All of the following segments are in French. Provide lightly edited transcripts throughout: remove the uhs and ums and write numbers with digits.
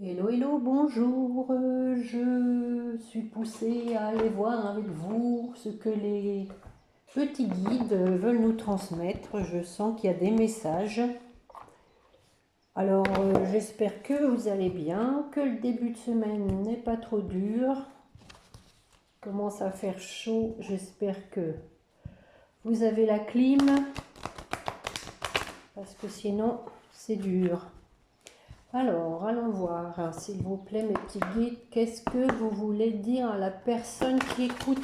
Hello, hello, bonjour. Je suis poussée à aller voir avec vous ce que les petits guides veulent nous transmettre. Je sens qu'il y a des messages. Alors, j'espère que vous allez bien, que le début de semaine n'est pas trop dur. Il commence à faire chaud. J'espère que vous avez la clim, parce que sinon, c'est dur. Alors, allons voir, s'il vous plaît, mes petits guides, qu'est-ce que vous voulez dire à la personne qui écoute?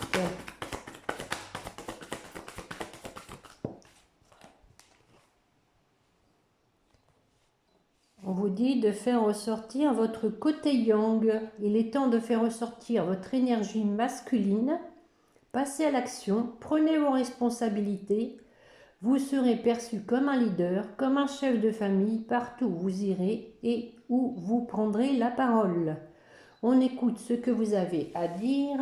On vous dit de faire ressortir votre côté yang. Il est temps de faire ressortir votre énergie masculine. Passez à l'action, prenez vos responsabilités. Vous serez perçu comme un leader, comme un chef de famille, partout où vous irez et où vous prendrez la parole. On écoute ce que vous avez à dire.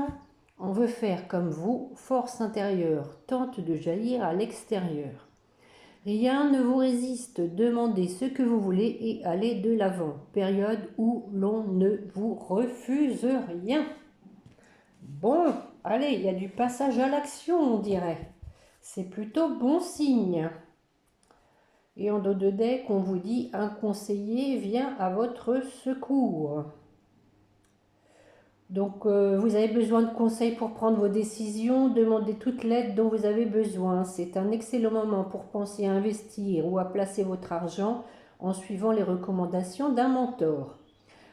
On veut faire comme vous. Force intérieure tente de jaillir à l'extérieur. Rien ne vous résiste. Demandez ce que vous voulez et allez de l'avant. Période où l'on ne vous refuse rien. Bon, allez, il y a du passage à l'action, on dirait. C'est plutôt bon signe. Et en dos de deck, on vous dit un conseiller vient à votre secours. Donc, vous avez besoin de conseils pour prendre vos décisions. Demandez toute l'aide dont vous avez besoin. C'est un excellent moment pour penser à investir ou à placer votre argent en suivant les recommandations d'un mentor.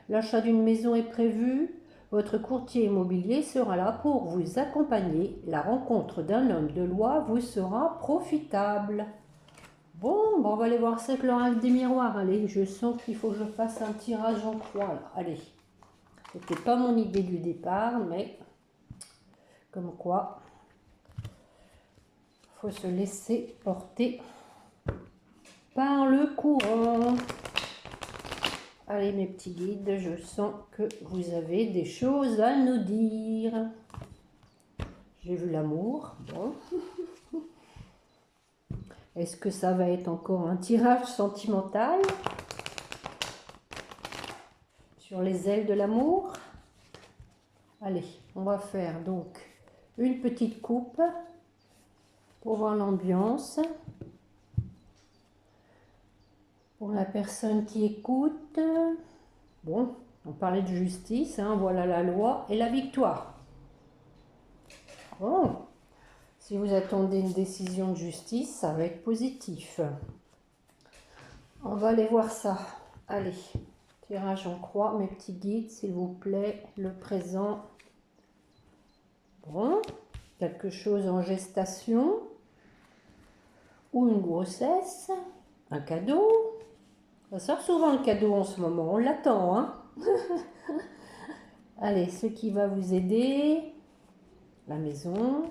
L'achat d'une maison est prévu. Votre courtier immobilier sera là pour vous accompagner. La rencontre d'un homme de loi vous sera profitable. Bon, on va aller voir ça avec l'oracle des miroirs. Allez, je sens qu'il faut que je fasse un tirage en croix là. Allez. C'était pas mon idée du départ, mais comme quoi, faut se laisser porter par le courant. Allez mes petits guides, je sens que vous avez des choses à nous dire. J'ai vu l'amour, bon. Est-ce que ça va être encore un tirage sentimental sur les ailes de l'amour? Allez, on va faire donc une petite coupe pour voir l'ambiance. Pour la personne qui écoute, bon, on parlait de justice, hein, voilà la loi et la victoire. Bon, si vous attendez une décision de justice, ça va être positif. On va aller voir ça. Allez, tirage en croix, mes petits guides, s'il vous plaît, le présent. Bon, quelque chose en gestation ou une grossesse, un cadeau. Ça sort souvent le cadeau en ce moment, on l'attend, hein. Allez, ce qui va vous aider, la maison.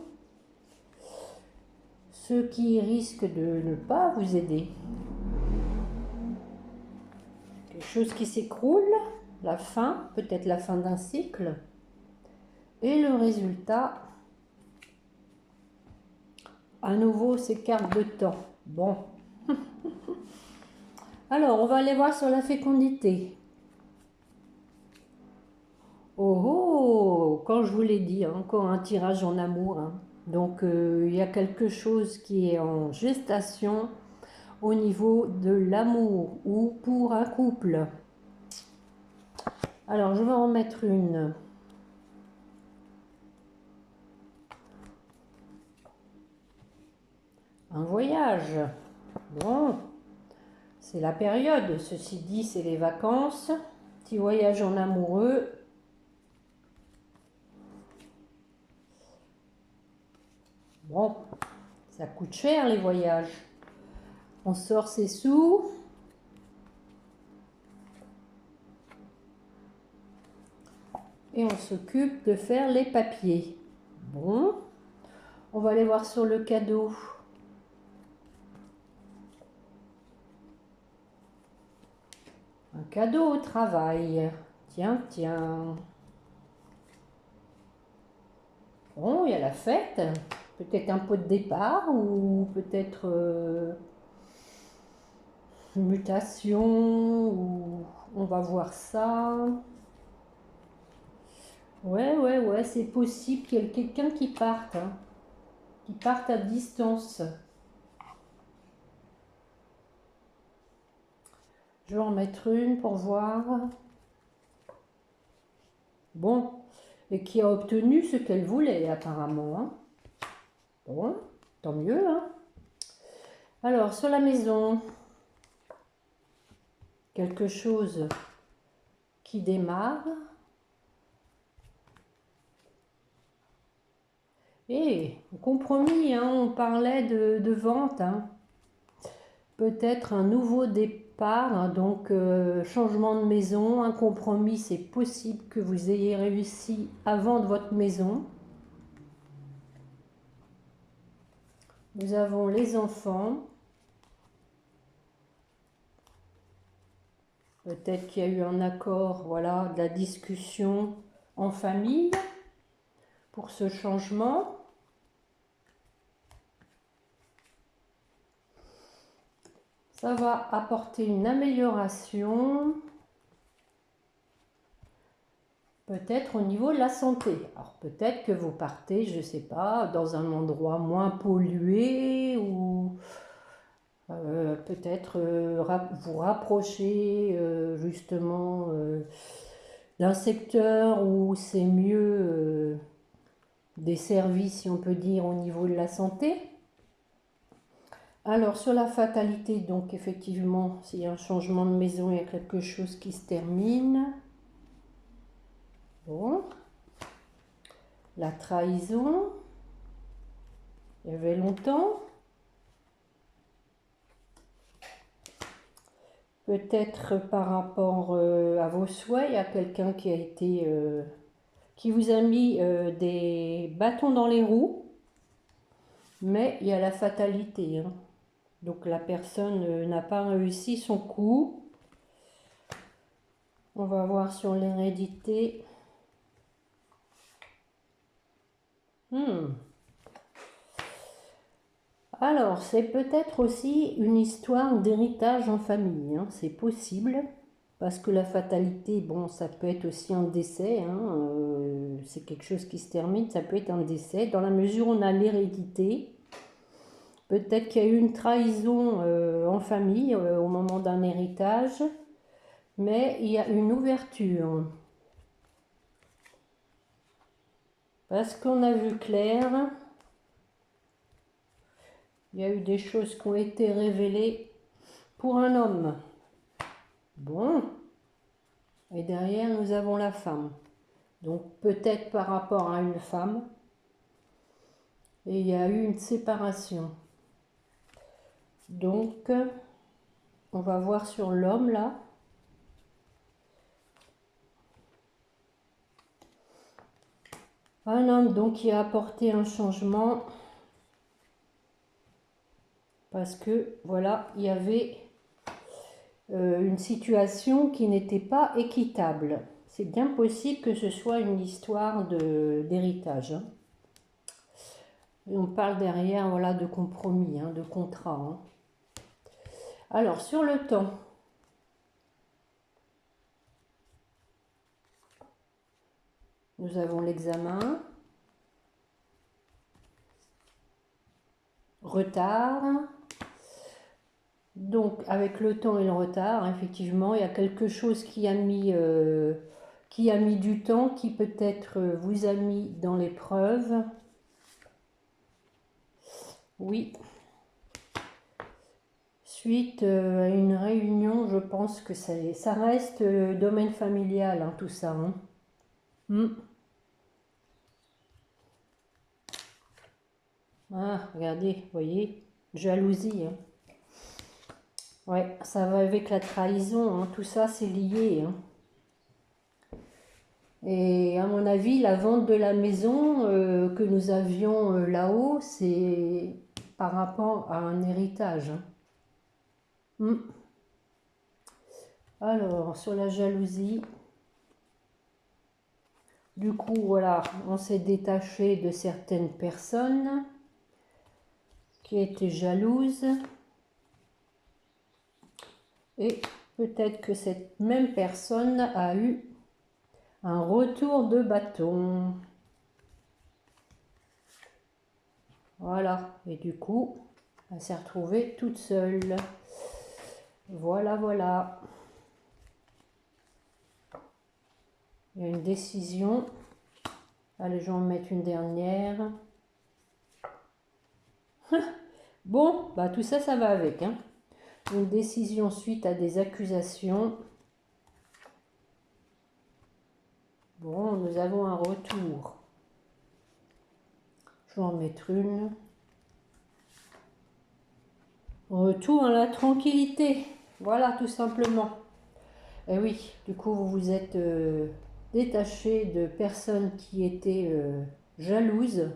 Ce qui risque de ne pas vous aider. Quelque chose qui s'écroule, la fin, peut-être la fin d'un cycle. Et le résultat, à nouveau, ces cartes de temps. Bon. Alors, on va aller voir sur la fécondité. Oh, oh, quand je vous l'ai dit, hein, encore un tirage en amour. Hein. Donc, il y a quelque chose qui est en gestation au niveau de l'amour ou pour un couple. Alors, je vais en mettre une. Un voyage. Bon, c'est la période. Ceci dit, c'est les vacances. Petit voyage en amoureux. Bon, ça coûte cher les voyages. On sort ses sous. Et on s'occupe de faire les papiers. Bon, on va aller voir sur le cadeau. Un cadeau au travail. Tiens, tiens. Bon, il y a la fête. Peut-être un pot de départ ou peut-être une mutation ou On va voir ça. Ouais, c'est possible qu'il y ait quelqu'un qui parte, hein, qui parte à distance. Je vais en mettre une pour voir. Bon, et qui a obtenu ce qu'elle voulait apparemment, hein. Bon, tant mieux, hein. Alors, sur la maison, quelque chose qui démarre. Et compromis, hein, on parlait de vente, hein. Peut-être un nouveau départ, hein, donc changement de maison, un compromis, c'est possible que vous ayez réussi à vendre votre maison. Nous avons les enfants. Peut-être qu'il y a eu un accord, voilà, de la discussion en famille pour ce changement. Ça va apporter une amélioration, peut-être au niveau de la santé. Alors peut-être que vous partez, je ne sais pas, dans un endroit moins pollué ou peut-être vous rapprocher justement d'un secteur où c'est mieux desservi, si on peut dire, au niveau de la santé. Alors sur la fatalité, donc effectivement, s'il y a un changement de maison, il y a quelque chose qui se termine. Bon. La trahison. Il y avait longtemps. Peut-être par rapport à vos souhaits, il y a quelqu'un qui a été qui vous a mis des bâtons dans les roues, mais il y a la fatalité, hein. Donc la personne n'a pas réussi son coup. On va voir sur l'hérédité. Alors, c'est peut-être aussi une histoire d'héritage en famille, hein. C'est possible, parce que la fatalité, bon, ça peut être aussi un décès, hein, c'est quelque chose qui se termine, ça peut être un décès. Dans la mesure où on a l'hérédité, peut-être qu'il y a eu une trahison en famille au moment d'un héritage, mais il y a une ouverture. Parce qu'on a vu clair, il y a eu des choses qui ont été révélées pour un homme. Bon. Et derrière, nous avons la femme. Donc peut-être par rapport à une femme. Et il y a eu une séparation. Donc, on va voir sur l'homme là. Un homme donc qui a apporté un changement. Parce que voilà, il y avait une situation qui n'était pas équitable. C'est bien possible que ce soit une histoire d'héritage, hein. Et on parle derrière, voilà, de compromis, hein, de contrat, hein. Alors, sur le temps, nous avons l'examen, retard. Donc, avec le temps et le retard, effectivement, il y a quelque chose qui a mis du temps, qui peut-être vous a mis dans l'épreuve. Oui. Suite à une réunion, je pense que ça reste domaine familial, hein, tout ça, hein. Ah, regardez, vous voyez, jalousie, hein. Ouais, ça va avec la trahison, hein, tout ça c'est lié, hein. Et à mon avis, la vente de la maison que nous avions là-haut, c'est par rapport à un héritage, hein. Alors, sur la jalousie, du coup, voilà, on s'est détaché de certaines personnes qui étaient jalouses. Et peut-être que cette même personne a eu un retour de bâton. Voilà, et du coup, elle s'est retrouvée toute seule. Voilà, voilà. Il y a une décision. Allez, je vais en mettre une dernière. Bon, bah tout ça, ça va avec. Hein. Une décision suite à des accusations. Bon, nous avons un retour. Je vais en mettre une. Retour à la tranquillité. Voilà, tout simplement. Et oui, du coup, vous vous êtes détaché de personnes qui étaient jalouses,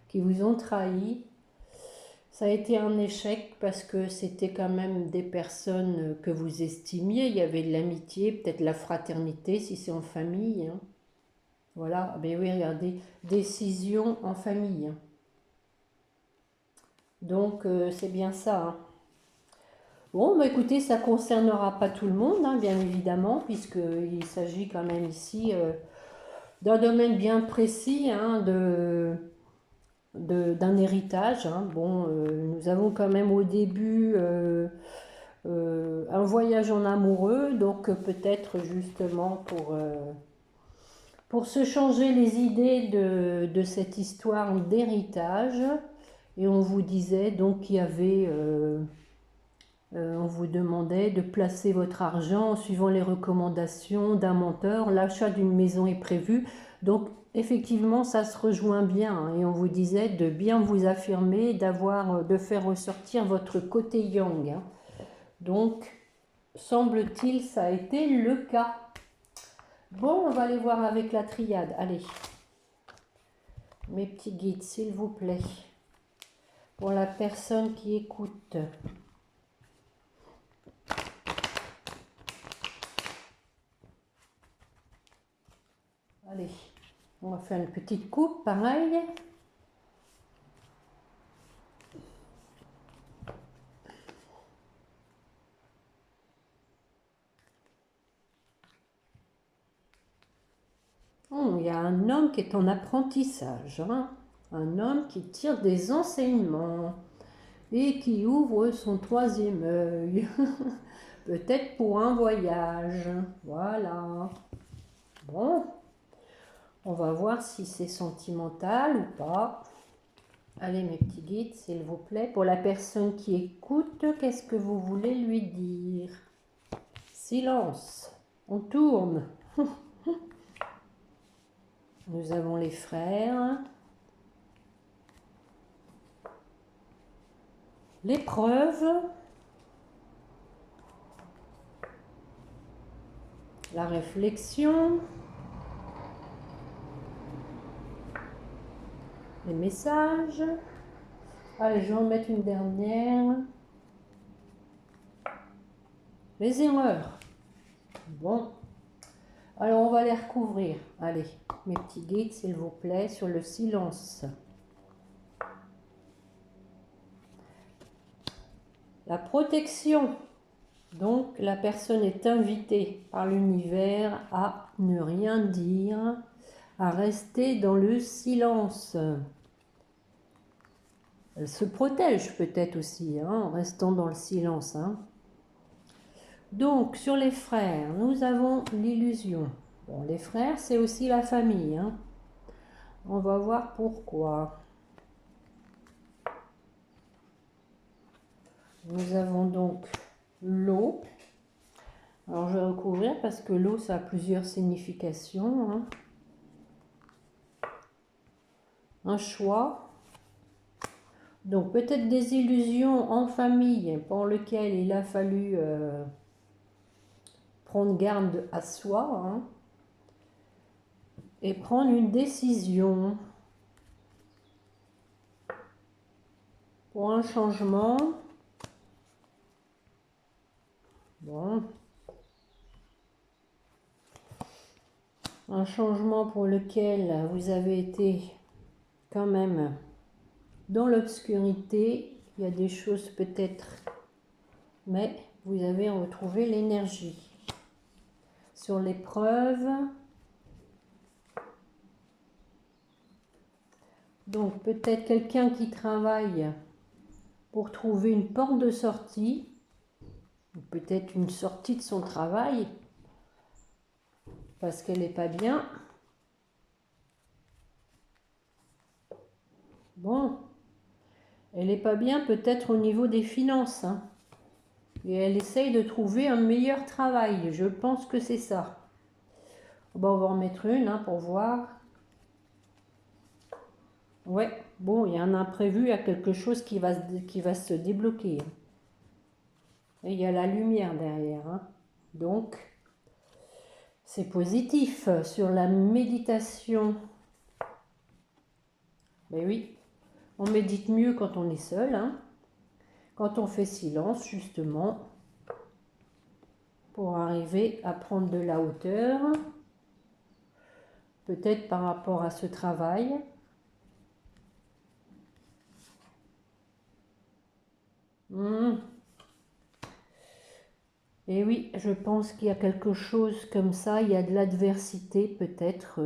qui vous ont trahi. Ça a été un échec parce que c'était quand même des personnes que vous estimiez. Il y avait de l'amitié, peut-être la fraternité si c'est en famille. Hein. Voilà, ben oui, regardez, décision en famille. Hein. Donc, c'est bien ça. Hein. Bon, bah écoutez, ça ne concernera pas tout le monde, hein, bien évidemment, puisqu'il s'agit quand même ici d'un domaine bien précis, hein, d'un héritage. Hein. Bon, nous avons quand même au début un voyage en amoureux, donc peut-être justement pour se changer les idées de cette histoire d'héritage. Et on vous disait donc qu'il y avait... on vous demandait de placer votre argent en suivant les recommandations d'un menteur. L'achat d'une maison est prévu. Donc, effectivement, ça se rejoint bien. Hein, et on vous disait de bien vous affirmer, de faire ressortir votre côté yang. Hein. Donc, semble-t-il, ça a été le cas. Bon, on va aller voir avec la triade. Allez, mes petits guides, s'il vous plaît. Pour la personne qui écoute. Allez, on va faire une petite coupe, pareil. Il y a un homme qui est en apprentissage, hein. Un homme qui tire des enseignements et qui ouvre son troisième œil, peut-être pour un voyage. Voilà. Bon, on va voir si c'est sentimental ou pas. Allez mes petits guides, s'il vous plaît. Pour la personne qui écoute, qu'est-ce que vous voulez lui dire? Silence. On tourne. Nous avons les frères. L'épreuve. La réflexion. Les messages. Allez, je vais en mettre une dernière. Les erreurs. Bon. Alors, on va les recouvrir. Allez, mes petits guides, s'il vous plaît, sur le silence. La protection. Donc, la personne est invitée par l'univers à ne rien dire, à rester dans le silence. Elle se protège peut-être aussi, hein, en restant dans le silence. Hein. Donc, sur les frères, nous avons l'illusion. Bon, les frères, c'est aussi la famille. Hein. On va voir pourquoi. Nous avons donc l'eau. Alors, je vais recouvrir parce que l'eau, ça a plusieurs significations. Hein. Un choix. Donc, peut-être des illusions en famille pour lesquelles il a fallu prendre garde à soi. Hein. Et prendre une décision pour un changement. Bon. Un changement pour lequel vous avez été quand même dans l'obscurité. Il y a des choses peut-être, mais vous avez retrouvé l'énergie. Sur l'épreuve, donc peut-être quelqu'un qui travaille pour trouver une porte de sortie, ou peut-être une sortie de son travail, parce qu'elle n'est pas bien. Bon, elle n'est pas bien peut-être au niveau des finances, hein. Et elle essaye de trouver un meilleur travail. Je pense que c'est ça. Bon, on va en mettre une hein, pour voir. Ouais, bon, il y a un imprévu, il y a quelque chose qui va se débloquer. Et il y a la lumière derrière, hein. Donc, c'est positif. Sur la méditation, ben oui, on médite mieux quand on est seul, hein. Quand on fait silence, justement, pour arriver à prendre de la hauteur, peut-être par rapport à ce travail. Et oui, je pense qu'il y a quelque chose comme ça, il y a de l'adversité peut-être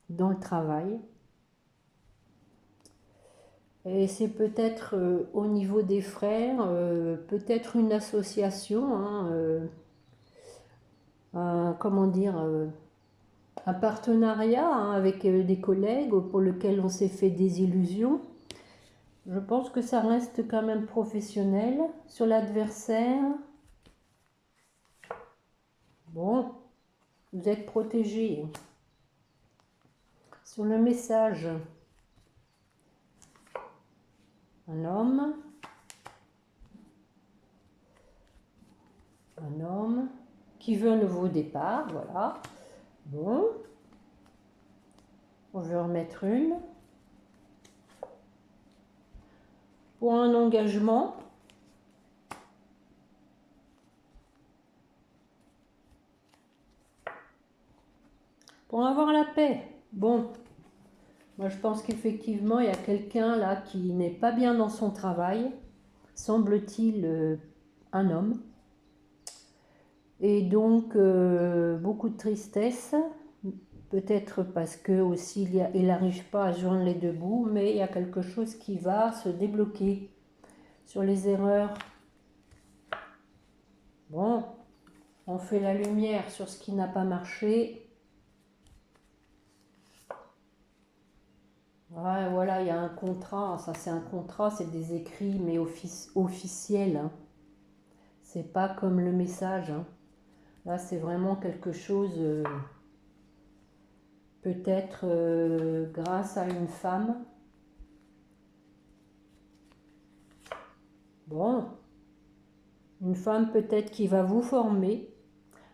dans le travail. Et c'est peut-être au niveau des frères, peut-être une association, hein, comment dire, un partenariat hein, avec des collègues pour lequel on s'est fait des illusions. Je pense que ça reste quand même professionnel. Sur l'adversaire, bon, vous êtes protégé. Sur le message, un homme qui veut un nouveau départ, voilà. Bon, on veut en remettre une. Pour un engagement, pour avoir la paix. Bon, moi je pense qu'effectivement il y a quelqu'un là qui n'est pas bien dans son travail, semble-t-il un homme. Et donc beaucoup de tristesse, peut-être parce que aussi il n'arrive pas à joindre les deux bouts, mais il y a quelque chose qui va se débloquer sur les erreurs. Bon, on fait la lumière sur ce qui n'a pas marché. Ouais, voilà, il y a un contrat, ça c'est un contrat, c'est des écrits mais officiels. Hein. C'est pas comme le message. Hein. Là, c'est vraiment quelque chose, peut-être grâce à une femme. Bon, une femme peut-être qui va vous former.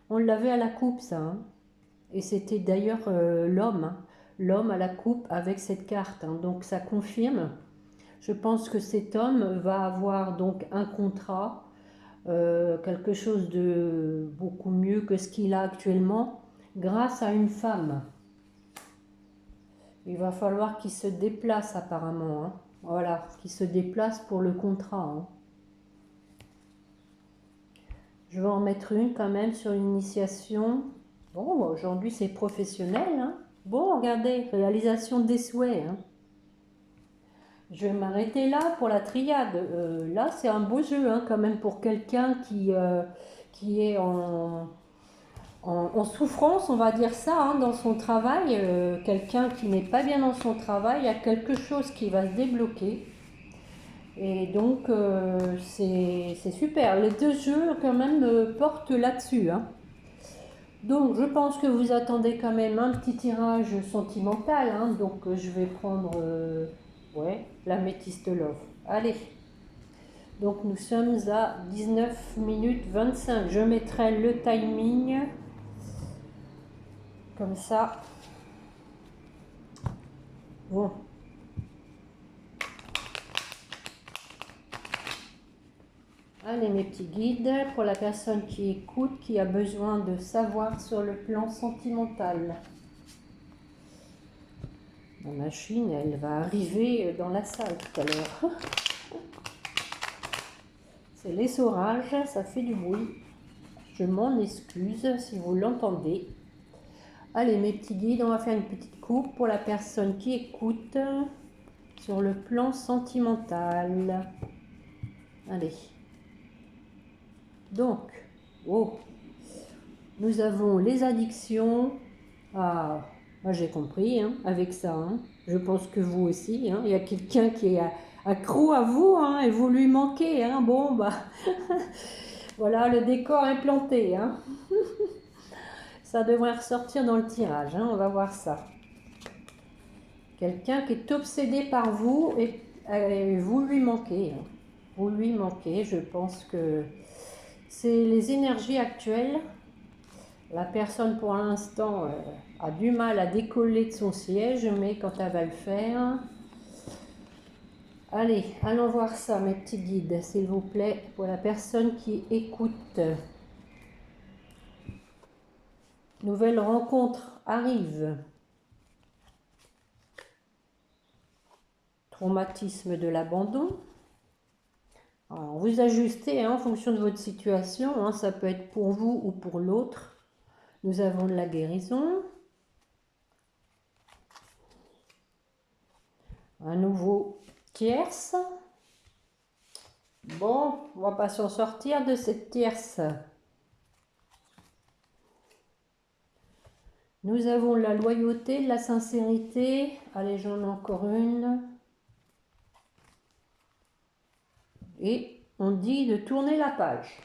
On l'avait à la coupe, ça. Hein. Et c'était d'ailleurs l'homme. Hein. L'homme à la coupe avec cette carte. Hein. Donc, ça confirme. Je pense que cet homme va avoir donc un contrat. Quelque chose de beaucoup mieux que ce qu'il a actuellement grâce à une femme. Il va falloir qu'il se déplace apparemment. Hein. Voilà, qu'il se déplace pour le contrat. Hein. Je vais en mettre une quand même sur l'initiation. Bon, aujourd'hui c'est professionnel. Hein. Bon, regardez, réalisation des souhaits. Hein. Je vais m'arrêter là pour la triade. Là, c'est un beau jeu hein, quand même pour quelqu'un qui est en souffrance, on va dire ça, hein, dans son travail. Quelqu'un qui n'est pas bien dans son travail, il y a quelque chose qui va se débloquer. Et donc, c'est super. Les deux jeux, quand même, portent là-dessus. Hein. Donc, je pense que vous attendez quand même un petit tirage sentimental. Hein, donc, je vais prendre... ouais, l'améthyste love. Allez. Donc nous sommes à 19 minutes 25. Je mettrai le timing. Comme ça. Bon. Allez mes petits guides. Pour la personne qui écoute, qui a besoin de savoir sur le plan sentimental. La machine, elle va arriver dans la salle tout à l'heure. C'est l'essorage, ça fait du bruit. Je m'en excuse si vous l'entendez. Allez mes petits guides, on va faire une petite coupe pour la personne qui écoute sur le plan sentimental. Allez. Donc, oh, nous avons les addictions. Ah, moi j'ai compris hein, avec ça. Hein. Je pense que vous aussi. Hein. Il y a quelqu'un qui est accro à vous hein, et vous lui manquez. Hein. Bon, bah, voilà, le décor est planté. Hein. Ça devrait ressortir dans le tirage. Hein. On va voir ça. Quelqu'un qui est obsédé par vous et vous lui manquez. Hein. Vous lui manquez. Je pense que c'est les énergies actuelles. La personne, pour l'instant, a du mal à décoller de son siège, mais quand elle va le faire... Allez, allons voir ça, mes petits guides, s'il vous plaît, pour la personne qui écoute. Nouvelle rencontre arrive. Traumatisme de l'abandon. Alors, vous ajustez hein, en fonction de votre situation, hein, ça peut être pour vous ou pour l'autre. Nous avons de la guérison. Un nouveau tierce. Bon, on va pas s'en sortir de cette tierce. Nous avons la loyauté, la sincérité. Allez, j'en ai encore une. Et on dit de tourner la page.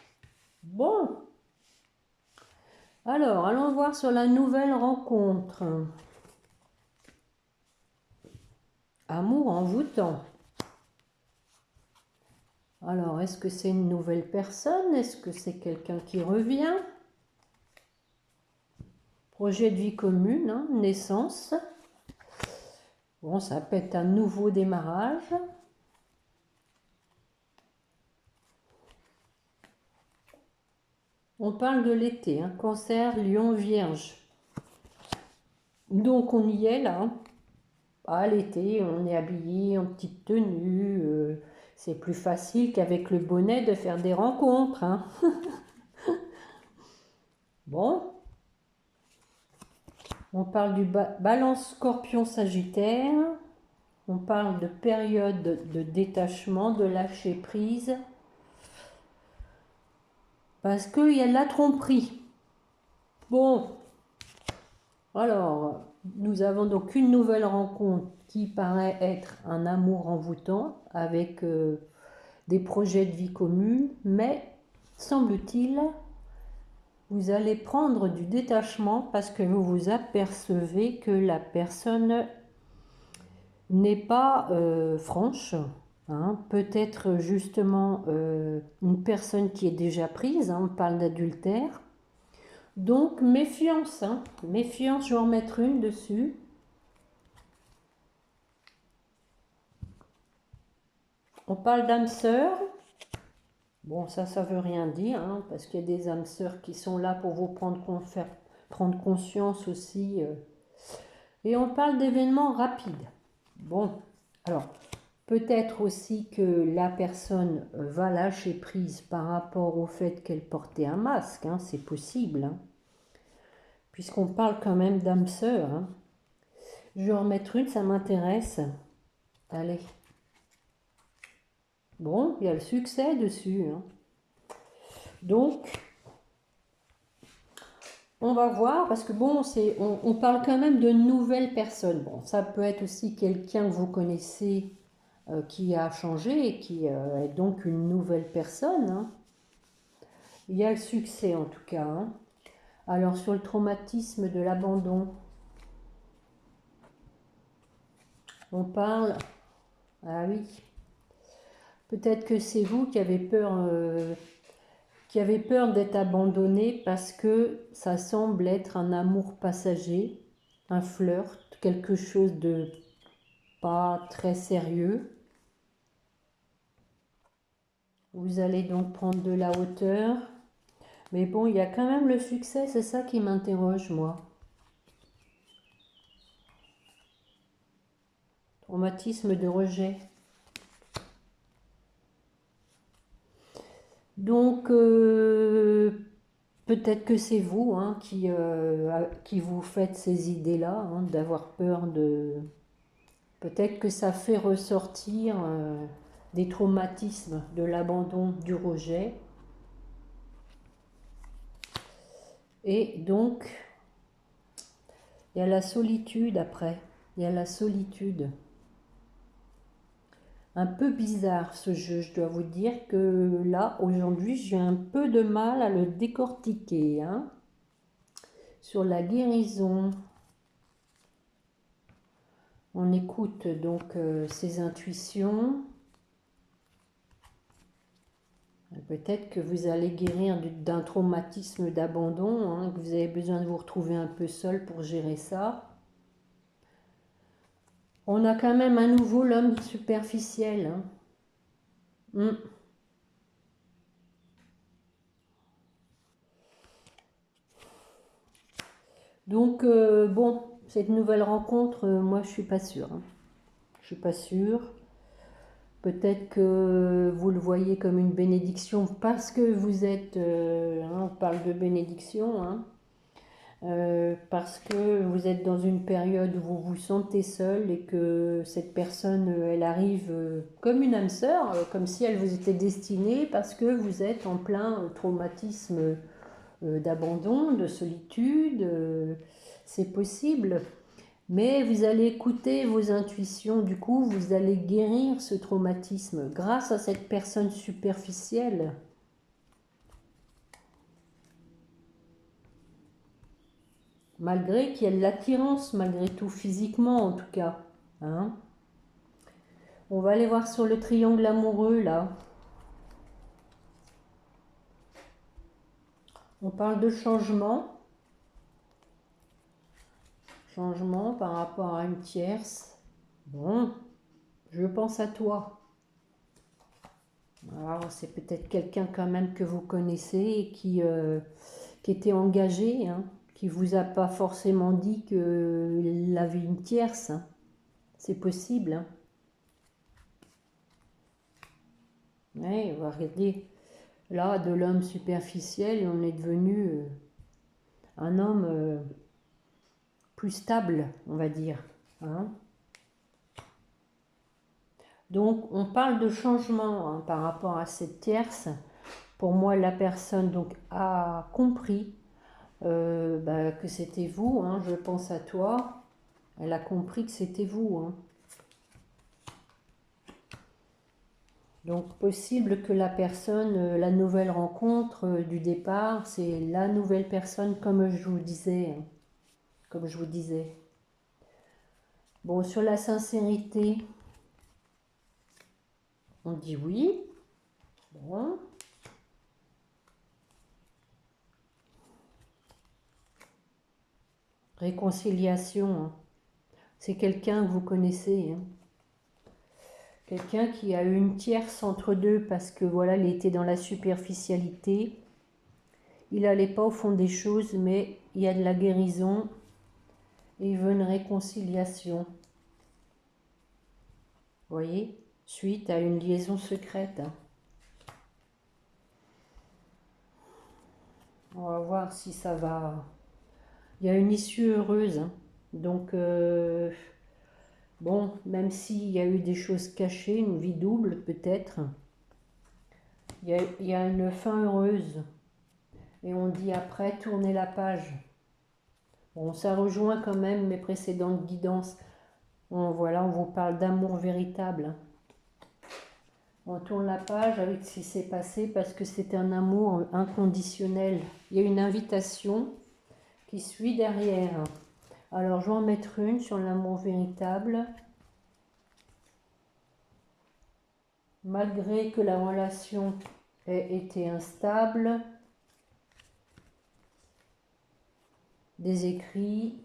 Bon. Alors, allons voir sur la nouvelle rencontre. Amour envoûtant. Alors, est-ce que c'est une nouvelle personne? Est-ce que c'est quelqu'un qui revient? Projet de vie commune, hein, naissance. Bon, ça peut être un nouveau démarrage. On parle de l'été, hein, Cancer, Lion, Vierge. Donc on y est là. À l'été, on est habillé en petite tenue. C'est plus facile qu'avec le bonnet de faire des rencontres. Hein. Bon. On parle du Balance, Scorpion, Sagittaire. On parle de période de détachement, de lâcher prise. Parce qu'il y a de la tromperie. Bon. Alors, nous avons donc une nouvelle rencontre qui paraît être un amour envoûtant avec des projets de vie commune, mais semble-t-il, vous allez prendre du détachement parce que vous vous apercevez que la personne n'est pas franche. Hein, peut-être justement une personne qui est déjà prise, hein, on parle d'adultère. Donc méfiance, hein, méfiance, je vais en mettre une dessus. On parle d'âme sœur. Bon, ça veut rien dire, hein, parce qu'il y a des âmes sœurs qui sont là pour vous faire prendre conscience aussi. Et on parle d'événements rapides. Bon, alors, peut-être aussi que la personne va lâcher prise par rapport au fait qu'elle portait un masque, hein, c'est possible. Hein, puisqu'on parle quand même d'âme sœur. Hein. Je vais en mettre une, ça m'intéresse. Allez. Bon, il y a le succès dessus. Hein. Donc, on va voir, parce que bon, on parle quand même de nouvelles personnes. Bon, ça peut être aussi quelqu'un que vous connaissez qui a changé et qui est donc une nouvelle personne. Hein. Il y a le succès en tout cas. Hein. Alors, sur le traumatisme de l'abandon, on parle... Ah oui, peut-être que c'est vous qui avez peur d'être abandonné parce que ça semble être un amour passager, un flirt, quelque chose de pas très sérieux. Vous allez donc prendre de la hauteur. Mais bon, il y a quand même le succès, c'est ça qui m'interroge, moi. Traumatisme de rejet. Donc, peut-être que c'est vous hein, qui vous faites ces idées-là, hein, d'avoir peur de... Peut-être que ça fait ressortir des traumatismes, de l'abandon, du rejet. Et donc, il y a la solitude après. Il y a la solitude. Un peu bizarre ce jeu, je dois vous dire que là, aujourd'hui, j'ai un peu de mal à le décortiquer. Hein. Sur la guérison, on écoute donc ses intuitions. Peut-être que vous allez guérir d'un traumatisme d'abandon, hein, que vous avez besoin de vous retrouver un peu seul pour gérer ça. On a quand même à nouveau l'homme superficiel. Hein. Donc, bon, cette nouvelle rencontre, moi, je suis pas sûre. Hein. Je suis pas sûre. Peut-être que vous le voyez comme une bénédiction parce que vous êtes, on parle de bénédiction, hein, parce que vous êtes dans une période où vous vous sentez seul et que cette personne, elle arrive comme une âme sœur, comme si elle vous était destinée parce que vous êtes en plein traumatisme d'abandon, de solitude. C'est possible. Mais vous allez écouter vos intuitions, du coup, vous allez guérir ce traumatisme grâce à cette personne superficielle. Malgré qu'il y ait de l'attirance, malgré tout, physiquement en tout cas. Hein. On va aller voir sur le triangle amoureux, là. On parle de changement. Changement par rapport à une tierce. Bon, je pense à toi. Alors, c'est peut-être quelqu'un quand même que vous connaissez et qui était engagé, hein, qui vous a pas forcément dit qu'il avait une tierce. Hein. C'est possible. Hein. Ouais, on va regarder. Là, de l'homme superficiel, on est devenu un homme plus stable, on va dire. Hein. Donc, on parle de changement hein, par rapport à cette tierce. Pour moi, la personne donc a compris que c'était vous. Hein, je pense à toi. Elle a compris que c'était vous. Hein. Donc, possible que la personne, la nouvelle rencontre du départ, c'est la nouvelle personne, comme je vous disais. Hein, comme je vous disais. Bon, sur la sincérité, on dit oui. Bon. Réconciliation, hein. C'est quelqu'un que vous connaissez. Hein. Quelqu'un qui a eu une tierce entre deux parce que voilà, il était dans la superficialité. Il n'allait pas au fond des choses, mais il y a de la guérison et il veut une réconciliation. Vous voyez, suite à une liaison secrète. Hein. On va voir si ça va. Il y a une issue heureuse. Hein. Donc, bon, même s'il y a eu des choses cachées, une vie double peut-être, il y a une fin heureuse. Et on dit après, tournez la page. Bon, ça rejoint quand même mes précédentes guidances. Voilà, on vous parle d'amour véritable. On tourne la page avec ce qui s'est passé parce que c'est un amour inconditionnel. Il y a une invitation qui suit derrière. Alors, je vais en mettre une sur l'amour véritable. Malgré que la relation ait été instable, des écrits,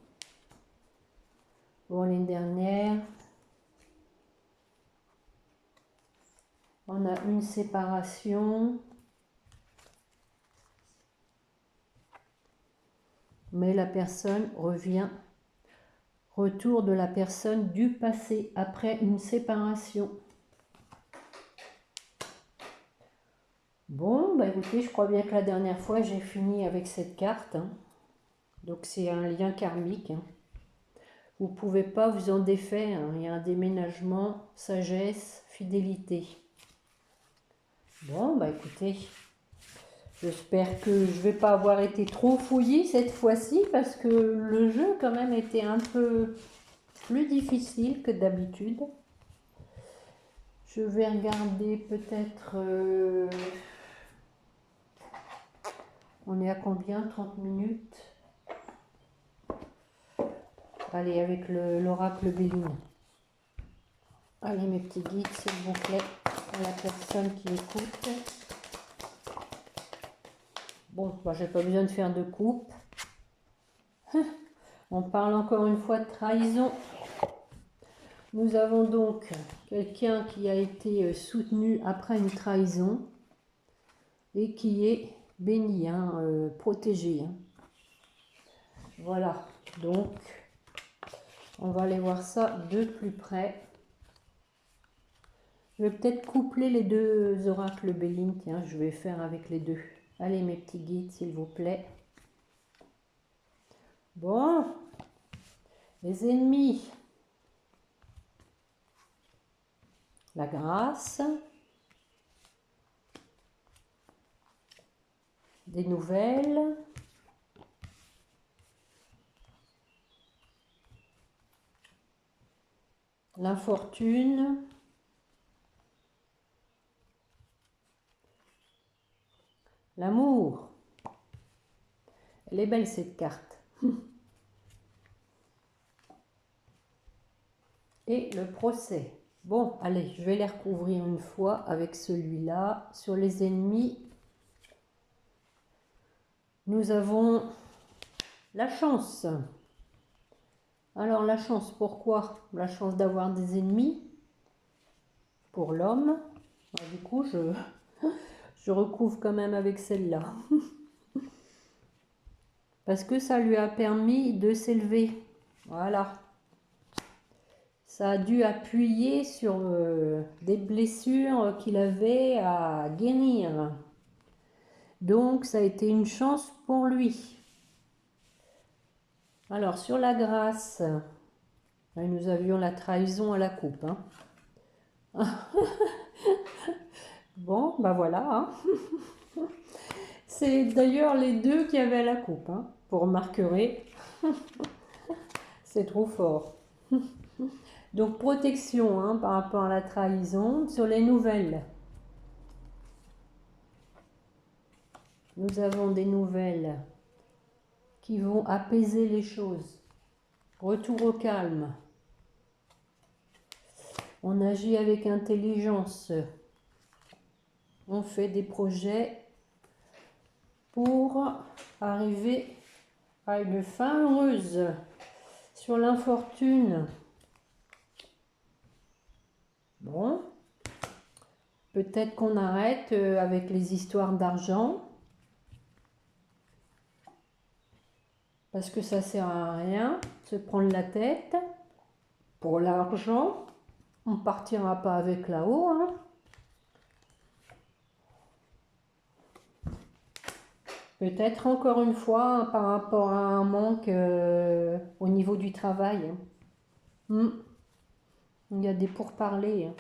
bon, l'année dernière, on a une séparation, mais la personne revient, retour de la personne du passé après une séparation. Bon, bah écoutez, je crois bien que la dernière fois, j'ai fini avec cette carte, hein. Donc c'est un lien karmique, hein. Vous ne pouvez pas vous en défaire, hein. Il y a un déménagement, sagesse, fidélité. Bon, bah écoutez, j'espère que je vais pas avoir été trop fouillie cette fois-ci parce que le jeu quand même était un peu plus difficile que d'habitude. Je vais regarder peut-être... on est à combien? 30 minutes? Allez, avec l'oracle Béline. Allez, mes petits guides, s'il vous plaît, à la personne qui écoute. Bon, bah, j'ai pas besoin de faire de coupe. On parle encore une fois de trahison. Nous avons donc quelqu'un qui a été soutenu après une trahison et qui est béni, hein, protégé, hein. Voilà, donc on va aller voir ça de plus près. Je vais peut-être coupler les deux oracles Béline. Tiens, je vais faire avec les deux. Allez, mes petits guides, s'il vous plaît. Bon, les ennemis. La grâce. Des nouvelles. L'infortune. L'amour. Elle est belle cette carte. Et le procès. Bon, allez, je vais les recouvrir une fois avec celui-là. Sur les ennemis, nous avons la chance. Alors la chance, pourquoi? La chance d'avoir des ennemis pour l'homme. Du coup, je recouvre quand même avec celle-là. Parce que ça lui a permis de s'élever. Voilà. Ça a dû appuyer sur des blessures qu'il avait à guérir. Donc, ça a été une chance pour lui. Alors, sur la grâce, nous avions la trahison à la coupe, hein. Bon, bah voilà, hein. C'est d'ailleurs les deux qui avaient la coupe, hein. Vous remarquerez, c'est trop fort. Donc, protection, hein, par rapport à la trahison. Sur les nouvelles, nous avons des nouvelles qui vont apaiser les choses. Retour au calme. On agit avec intelligence. On fait des projets pour arriver à une fin heureuse. Sur l'infortune, bon, peut-être qu'on arrête avec les histoires d'argent, parce que ça sert à rien, se prendre la tête. Pour l'argent, on ne partira pas avec là-haut, hein. Peut-être encore une fois par rapport à un manque au niveau du travail. Il y a des pourparlers, hein.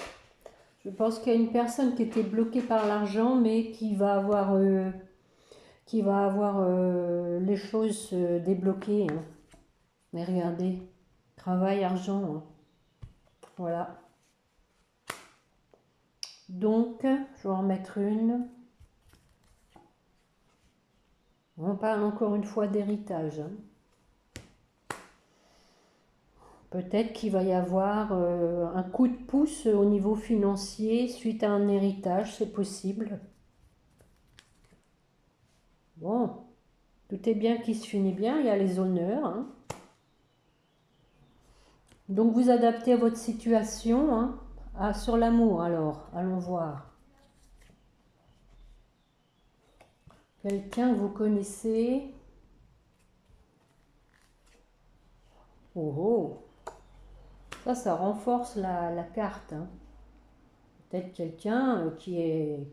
Je pense qu'il y a une personne qui était bloquée par l'argent, mais qui va avoir les choses débloquées, hein. Mais regardez, travail, argent, hein. Voilà. Donc, je vais en remettre une. On parle encore une fois d'héritage, hein. Peut-être qu'il va y avoir un coup de pouce au niveau financier suite à un héritage, c'est possible. Bon, tout est bien qui se finit bien, il y a les honneurs, hein. Donc vous adaptez à votre situation, hein. Ah, sur l'amour alors, allons voir. Quelqu'un que vous connaissez. Oh oh, ça renforce la carte, hein. Peut-être quelqu'un qui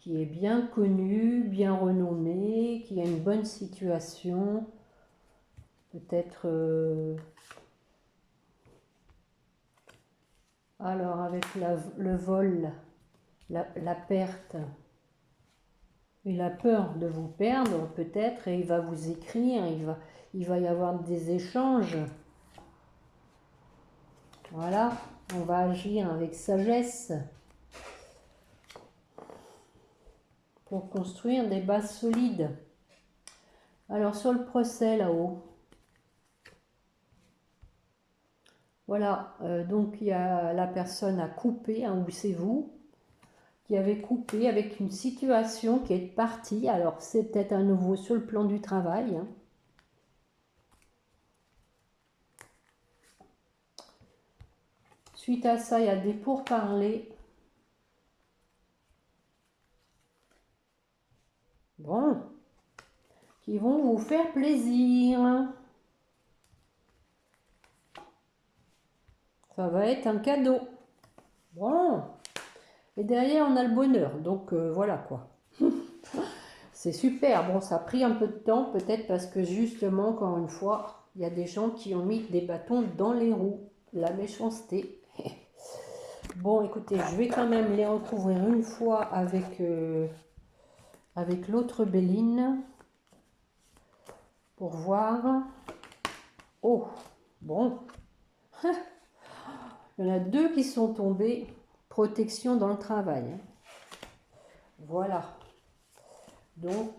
qui est bien connu, bien renommé, qui a une bonne situation, peut-être... alors avec le vol, la perte, il a peur de vous perdre peut-être et il va vous écrire, il va y avoir des échanges. Voilà, on va agir avec sagesse pour construire des bases solides. Alors sur le procès là-haut, voilà, donc il y a la personne à couper, hein, ou c'est vous qui avez coupé avec une situation qui est partie. Alors c'est peut-être à nouveau sur le plan du travail, hein. Suite à ça, il y a des pourparlers. Bon, qui vont vous faire plaisir. Ça va être un cadeau. Bon. Et derrière, on a le bonheur. Donc, voilà quoi. C'est super. Bon, ça a pris un peu de temps, peut-être parce que justement, encore une fois, il y a des gens qui ont mis des bâtons dans les roues. La méchanceté. Bon, écoutez, je vais quand même les recouvrir une fois avec, avec l'autre Béline. Pour voir. Oh, bon. Il y en a deux qui sont tombés. Protection dans le travail. Voilà. Donc,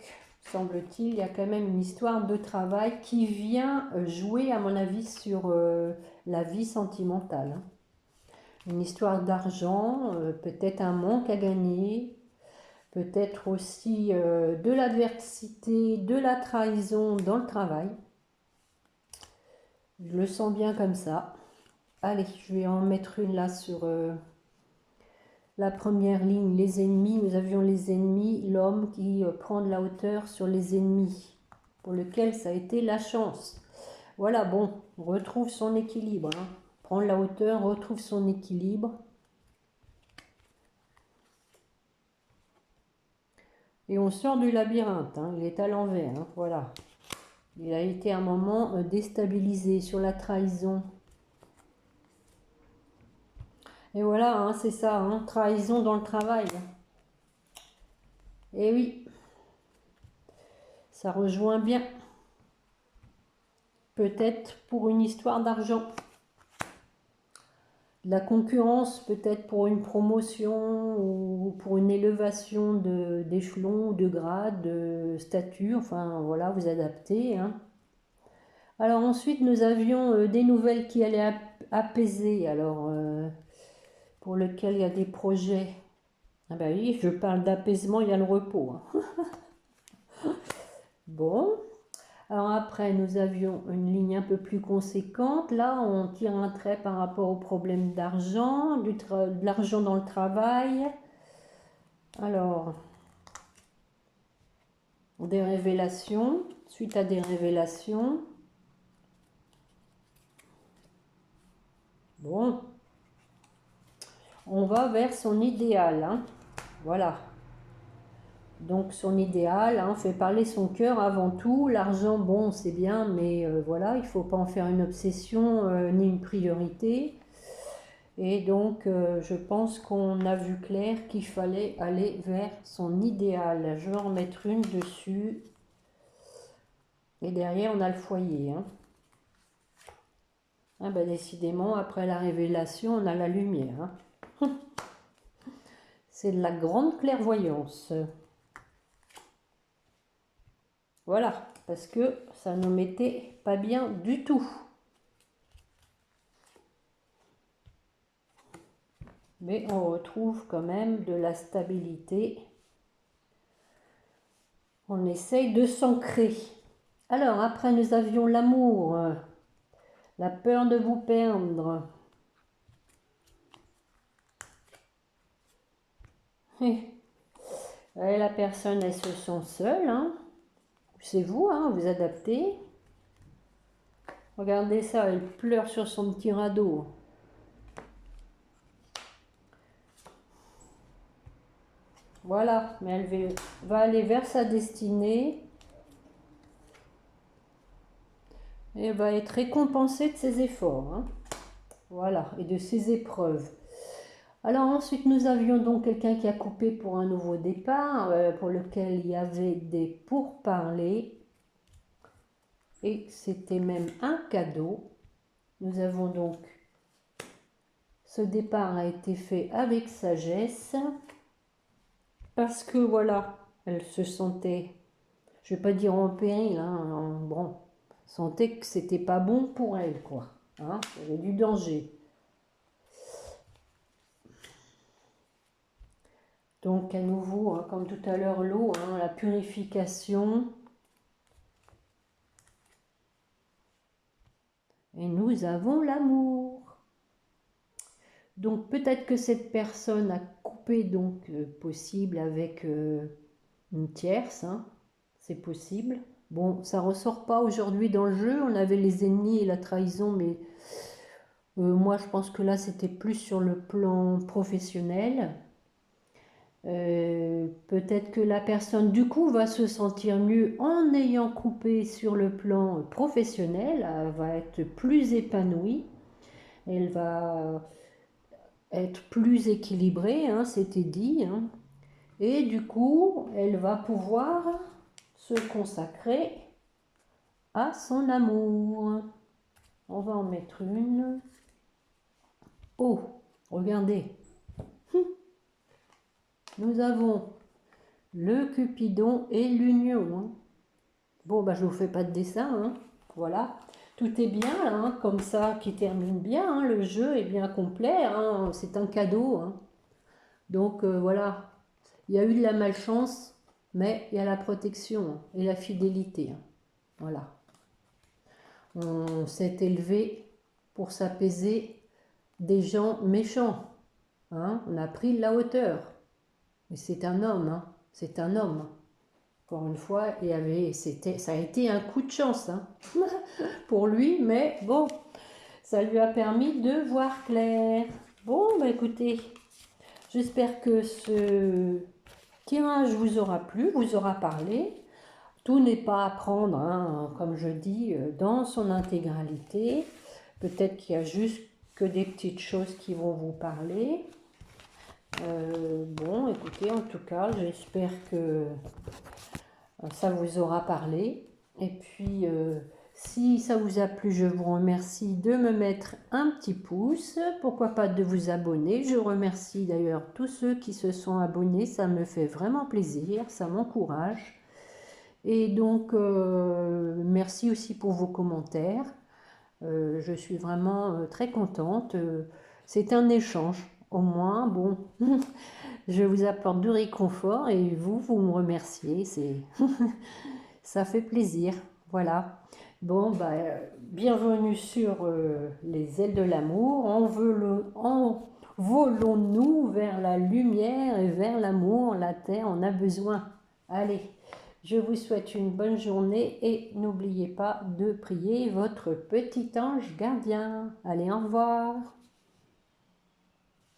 semble-t-il, il y a quand même une histoire de travail qui vient jouer, à mon avis, sur la vie sentimentale. Une histoire d'argent, peut-être un manque à gagner, peut-être aussi de l'adversité, de la trahison dans le travail. Je le sens bien comme ça. Allez, je vais en mettre une là sur la première ligne, les ennemis. Nous avions les ennemis, l'homme qui prend de la hauteur sur les ennemis, pour lequel ça a été la chance. Voilà, bon, on retrouve son équilibre. Hein. Prendre la hauteur, retrouve son équilibre. Et on sort du labyrinthe, hein. Il est à l'envers, hein. Voilà. Il a été un moment déstabilisé sur la trahison. Et voilà, hein, c'est ça, hein, trahison dans le travail. Et oui, ça rejoint bien. Peut-être pour une histoire d'argent. La concurrence, peut-être pour une promotion ou pour une élévation d'échelon, de grade, de statut. Enfin, voilà, vous adaptez, hein. Alors ensuite, nous avions des nouvelles qui allaient apaiser. Alors... pour lequel il y a des projets. Ah ben oui, je parle d'apaisement, il y a le repos. Hein. Bon, alors après, nous avions une ligne un peu plus conséquente. Là, on tire un trait par rapport au problème d'argent, de l'argent dans le travail. Alors, des révélations, suite à des révélations. Bon, on va vers son idéal, hein. Voilà. Donc son idéal, hein, fait parler son cœur avant tout. L'argent, bon, c'est bien, mais voilà, il ne faut pas en faire une obsession ni une priorité. Et donc, je pense qu'on a vu clair qu'il fallait aller vers son idéal. Je vais en mettre une dessus. Et derrière, on a le foyer. Hein. Ah ben, décidément, après la révélation, on a la lumière. Hein. C'est de la grande clairvoyance. Voilà, parce que ça ne m'était pas bien du tout. Mais on retrouve quand même de la stabilité. On essaye de s'ancrer. Alors, après, nous avions l'amour, la peur de vous perdre. Et la personne, elle se sent seule. Hein. C'est vous, hein, vous adaptez. Regardez ça, elle pleure sur son petit radeau. Voilà, mais elle va aller vers sa destinée et va être récompensée de ses efforts, hein. Voilà, et de ses épreuves. Alors ensuite, nous avions donc quelqu'un qui a coupé pour un nouveau départ, pour lequel il y avait des pourparlers, et c'était même un cadeau. Nous avons donc, ce départ a été fait avec sagesse, parce que voilà, elle se sentait, je vais pas dire en péril, hein, bon, sentait que c'était pas bon pour elle, quoi, hein, il y avait du danger. Donc à nouveau, hein, comme tout à l'heure, l'eau, hein, la purification. Et nous avons l'amour. Donc peut-être que cette personne a coupé, donc possible avec une tierce, hein, c'est possible. Bon, ça ressort pas aujourd'hui dans le jeu, on avait les ennemis et la trahison, mais moi je pense que là c'était plus sur le plan professionnel. Peut-être que la personne du coup va se sentir mieux en ayant coupé sur le plan professionnel, elle va être plus épanouie, elle va être plus équilibrée, hein, c'était dit, hein. Et du coup elle va pouvoir se consacrer à son amour. On va en mettre une. Oh, regardez, nous avons le Cupidon et l'Union, hein. Bon, bah, je ne vous fais pas de dessin, hein. Voilà. Tout est bien, hein, comme ça, qui termine bien, hein. Le jeu est bien complet, hein. C'est un cadeau, hein. Donc, voilà. Il y a eu de la malchance, mais il y a la protection, hein, et la fidélité, hein. Voilà. On s'est élevé pour s'apaiser des gens méchants, hein. On a pris de la hauteur. Mais c'est un homme, hein. C'est un homme. Encore une fois, ça a été un coup de chance, hein, pour lui, mais bon, ça lui a permis de voir clair. Bon, bah écoutez, j'espère que ce tirage vous aura plu, vous aura parlé. Tout n'est pas à prendre, hein, comme je dis, dans son intégralité. Peut-être qu'il y a juste que des petites choses qui vont vous parler. Bon, écoutez, en tout cas, j'espère que ça vous aura parlé. Et puis, si ça vous a plu, je vous remercie de me mettre un petit pouce. Pourquoi pas de vous abonner. Je remercie d'ailleurs tous ceux qui se sont abonnés. Ça me fait vraiment plaisir. Ça m'encourage. Et donc, merci aussi pour vos commentaires. Je suis vraiment très contente. C'est un échange. Au moins, bon, je vous apporte du réconfort et vous me remerciez. Ça fait plaisir. Voilà. Bon, bah, bienvenue sur les ailes de l'amour. Envolons-nous vers la lumière et vers l'amour. La terre en a besoin. Allez, je vous souhaite une bonne journée et n'oubliez pas de prier votre petit ange gardien. Allez, au revoir.